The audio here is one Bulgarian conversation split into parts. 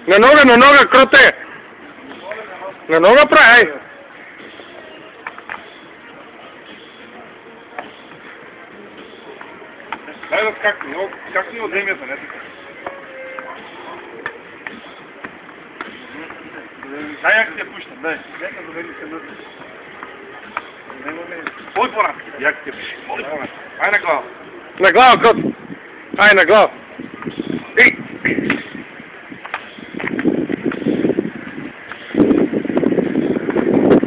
На нога, кроте! На нога прави, Дай да как ни от земята, не така. Дай як те пущам, дай. Нека довери се на... Ой, по-рад, як те пущам. Ай на глава. На глава, кот! Ай, на глава!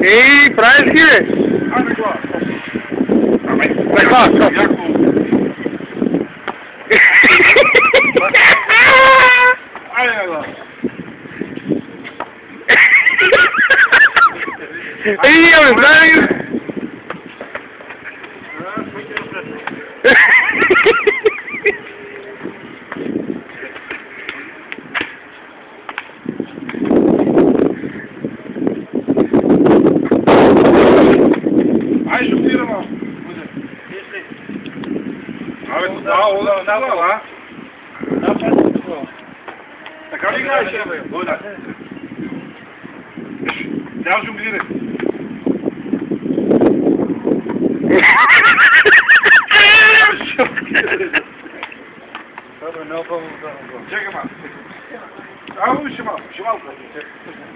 Ей, правиш ги, бе! Ай на глава. На глава, кот! Яко... Ай на глава. Ей, бе, знаеш! Ай, шофирано. Абе, да. Така ли играеш, бе? Вода. Тя жонглира. Чекай малко. Ще малко.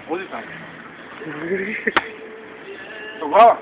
Води там. Тогава.